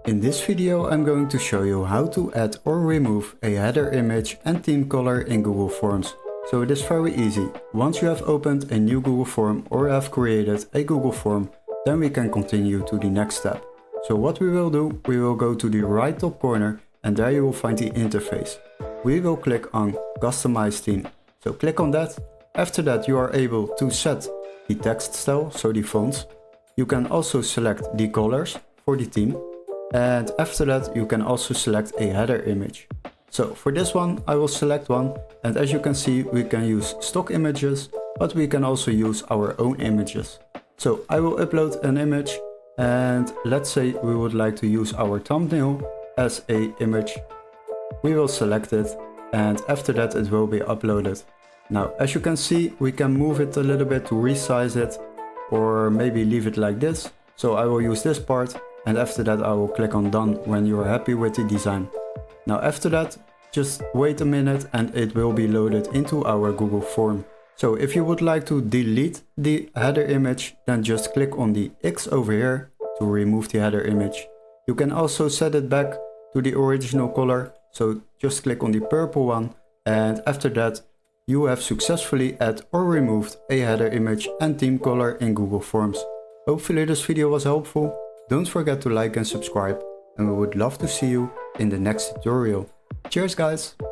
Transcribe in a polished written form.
In this video I'm going to show you how to add or remove a header image and theme color in Google Forms. So it is very easy. Once you have opened a new Google form or have created a Google form, then we can continue to the next step. So what we will do, we will go to the right top corner and there you will find the interface. We will click on Customize Theme. So click on that. After that you are able to set the text style, so the fonts. You can also select the colors for the theme. And after that you can also select a header image. So for this one I will select one, and as you can see we can use stock images, but we can also use our own images. So I will upload an image, and let's say we would like to use our thumbnail as a image. We will select it, and after that it will be uploaded. Now as you can see we can move it a little bit to resize it, or maybe leave it like this. So I will use this part, and after that I will click on done when you are happy with the design. Now after that just wait a minute and it will be loaded into our Google form. So if you would like to delete the header image, then just click on the X over here to remove the header image. You can also set it back to the original color, so just click on the purple one, and after that you have successfully added or removed a header image and theme color in Google Forms. Hopefully this video was helpful. Don't forget to like and subscribe, and we would love to see you in the next tutorial. Cheers guys!